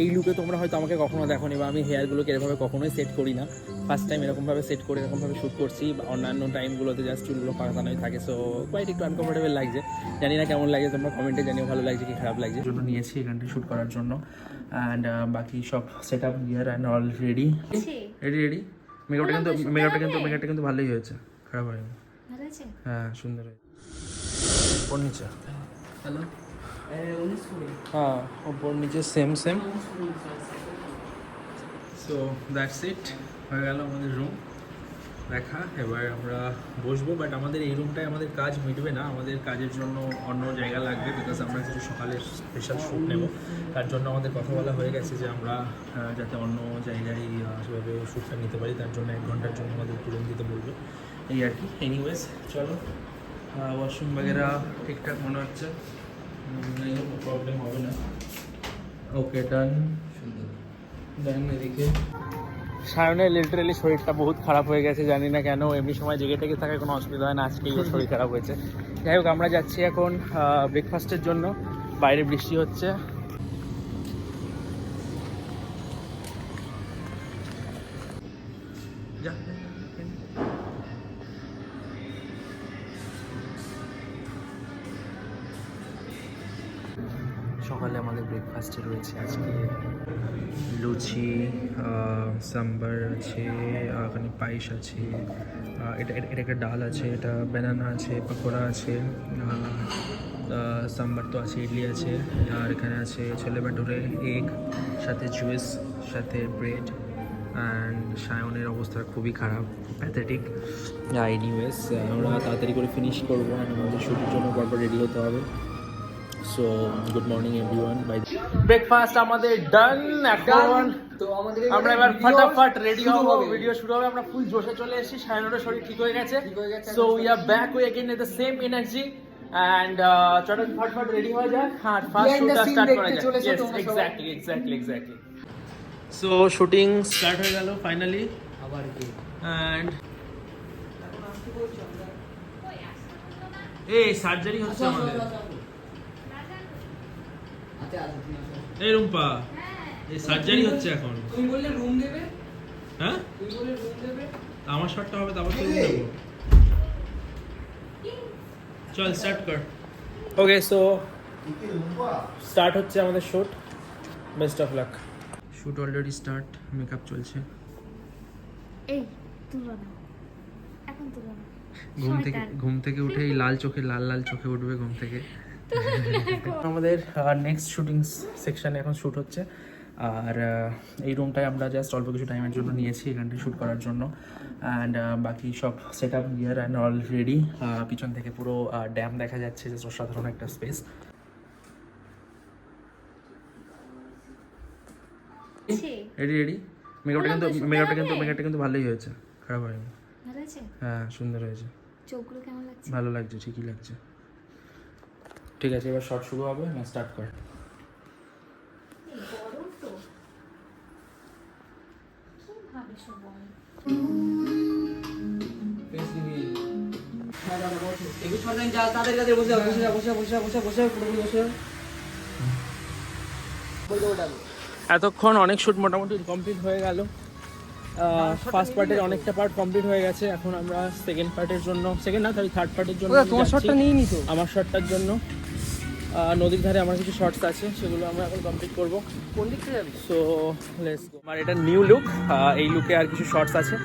এই লুকে তোমরা হয়তো আমাকে কখনো দেখোনি, বা আমি হেয়ারগুলোকে এরকমভাবে কখনোই সেট করি না। ফার্স্ট টাইম এরকমভাবে সেট করে এরকমভাবে শ্যুট করছি। অন্যান্য টাইমগুলোতে জাস্ট চুলগুলো পাকানোই থাকে, সো কোয়াইট একটু আনকমফোর্টেবল লাগছে। জানি না কেমন লাগে, তোমরা কমেন্টে জানিও ভালো লাগছে কি খারাপ লাগছে। জন্য নিয়েছি এখানটা শ্যুট করার জন্য, অ্যান্ড বাকি সব set up gear and all ready ready. মেকআপটা কিন্তু ভালোই হয়েছে, খারাপ হয়নি। হ্যাঁ, সুন্দর হয়েছে। ওপর নিচে হ্যালো, হ্যাঁ ওপর নিচে সেম। সো দ্যাটস ইট, হয়ে গেল আমাদের রুম দেখা। এবার আমরা বসবো, বাট আমাদের এই রুমটায় আমাদের কাজ মিটবে না, আমাদের কাজের জন্য অন্য জায়গা লাগবে, বিকজ আমরা কিছু সকালে স্পেশাল শ্যুট নেব। তার জন্য আমাদের কথা বলা হয়ে গেছে যে আমরা যাতে অন্য জায়গায় সেভাবে শ্যুটটা নিতে পারি, তার জন্য 1 ঘন্টার জন্য আমাদের রুম দিতে বলবে, এই আর কি। এনিওয়েজ চলো, ওয়াশরুম বগেরা ঠিকঠাক মনে হচ্ছে, প্রবলেম হবে না। ওকে ডান ডান। এদিকে সায়নের লিটারেলি শরীরটা বহুত খারাপ হয়ে গেছে, জানি না কেন। এমনি সময় জেগে টেগে থাকায় কোনো অসুবিধা হয় না, আজকেই ওর শরীর খারাপ হয়েছে। যাই হোক, আমরা যাচ্ছি এখন ব্রেকফাস্টের জন্য। বাইরে বৃষ্টি হচ্ছে। সকালে আমাদের ব্রেকফাস্টে রয়েছে আজকে লুচি, সাম্বার আছে, এখানে পায়েস আছে, এটা একটা ডাল আছে, এটা ব্যানানা আছে, পকোড়া আছে, সাম্বার তো আছে, ইডলি আছে, আর এখানে আছে ছোলে ভাটুরে, এগ, সাথে জুস, সাথে ব্রেড। অ্যান্ড সায়নের অবস্থা খুবই খারাপ, প্যাথেটিক। এনিওয়েজ আমরা তাড়াতাড়ি করে ফিনিশ করবো, আমাদের শ্যুটের জন্য পরপর রেডি হতে হবে। So good morning everyone. By breakfast আমাদের ডান। এখন তো আমাদের আমরা এবার ফটাফট রেডি হবো, ভিডিও শুরু হবে। আমরা ফুল জোশে চলে এসেছি, সায়নের শরীর ঠিক হয়ে গেছে। So we are back we again with the same energy, and চলো ফটফট রেডি হয়ে যাক। হ্যাঁ, ফার্স্ট শুটটা স্টার্ট করা যাক। Yes, exactly. So shooting start হয়ে গেল ফাইনালি। আবার কি অ্যান্ড এই সার্জারি হচ্ছে আমাদের। এই রুম্পা, এই সার্জারি হচ্ছে এখন। তুমি বললে রুম দেবে, হ্যাঁ তুমি বললে রুম দেবে, আমার শটটা হবে, তারপর তো দেবো। চল স্টার্ট কর। ওকে, সো স্টার্ট হচ্ছে আমাদের shoot. Best of luck. Shoot already start, makeup চলছে। এই তুলো না, এখন তুলো না। ঘুম থেকে উঠে এই লাল চোখে উঠবে ঘুম থেকে। আমাদের নেক্সট শুটিং সেকশনে এখন শ্যুট হচ্ছে, আর এই রুমটায় আমরা জাস্ট অল্প কিছু টাইমের জন্য নিয়েছি এখানটায় শ্যুট করার জন্য, অ্যান্ড বাকি সব set up gear and all ready. পিছন থেকে পুরো ড্যাম দেখা যাচ্ছে, জাস্ট অসাধারণ একটা স্পেস। রেডি। মেকআপটা কিন্তু ভালোই হয়েছে, খারাপ হয়নি। ভালো আছে? হ্যাঁ, সুন্দর হয়েছে। চোখগুলো কেমন লাগছে? ভালো লাগছে, ঠিকই লাগছে। ঠিক আছে, এবার শট শুরু হবে, না স্টার্ট কর। গরম তো কি ভাবে সব ফেস দিবি। হ্যাঁ দাদা বসো, একটু ছড়ান যা, তাদের কাছে বসে পুরোপুরি বসে বলতে ওটা। এতক্ষণ অনেক শ্যুট মোটামুটি কমপ্লিট হয়ে গেল। ফার্স্ট পার্টের অনেকটা পার্ট কমপ্লিট হয়ে গেছে। এখন আমরা সেকেন্ড পার্টের জন্য, থার্ড পার্টের জন্য তোমার শটটা নিয়ে নি তো, আমার শটটার জন্য নদীর ধারে আমার কিছু শর্টস আছে, সেগুলো আমরা এখন কমপ্লিট করব। কোন দিক থেকে যাবি? So let's go. আমার এটা নিউ লুক, এই লুকে আর কিছু শর্টস আছে,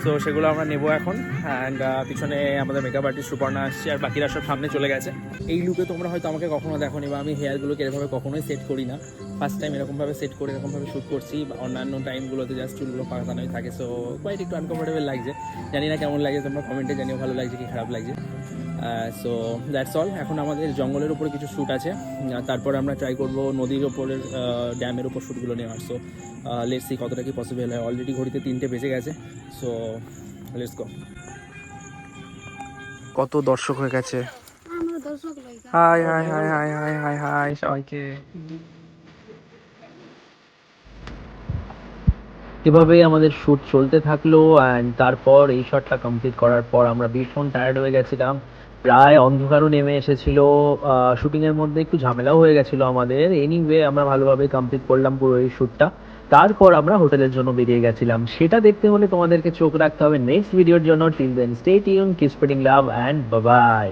সো সেগুলো আমরা নেবো এখন। অ্যান্ড পিছনে আমাদের মেকআপ আর্টিস্ট সুপর্ণা আসছে, আর বাকিরা সব সামনে চলে গেছে। এই লুকে তোমরা হয়তো আমাকে কখনো দেখোনি, বা আমি হেয়ারগুলোকে এরকমভাবে কখনোই সেট করি না। ফার্স্ট টাইম এরকমভাবে সেট করে এরকমভাবে শ্যুট করছি। অন্যান্য টাইমগুলোতে জাস্ট চুলগুলো পাকানোই থাকে, সো কোয়াইট একটু আনকমফোর্টেবল লাগছে। জানি না কেমন লাগে, তোমরা কমেন্টে জানিও ভালো লাগছে কি খারাপ লাগছে। So that's all. এখন আমাদের জঙ্গলের উপরে কিছু শ্যুট আছে, তারপর আমরা ট্রাই করবো নদীর ওপরের ড্যামের ওপর শ্যুটগুলো নেওয়ার। সো লেটস সি কতটা কি পসিবল হয়। অলরেডি ঘড়িতে 3টে বেজে গেছে, সো লেটস গো। কত দর্শক হয়ে গেছে। আমরা দর্শক লইকা হাই সবাইকে। এভাবেই আমাদের শ্যুট চলতে থাকলো, অ্যান্ড তারপর এই শটটা কমপ্লিট করার পর আমরা ভীষণ টায়ার্ড হয়ে গেছিলাম। প্রায় অন্ধকারও নেমে এসেছিল। শুটিংয়ের মধ্যে একটু ঝামেলাও হয়ে গেছিলো আমাদের। এনিওয়ে আমরা ভালোভাবে কমপ্লিট করলাম পুরো এই শ্যুটটা। তারপর আমরা হোটেলের জন্য বেরিয়ে গেছিলাম। সেটা দেখতে হলে তোমাদেরকে চোখ রাখতে হবে নেক্সট ভিডিওর জন্য। Till then stay tune, keep spreading love and bye by.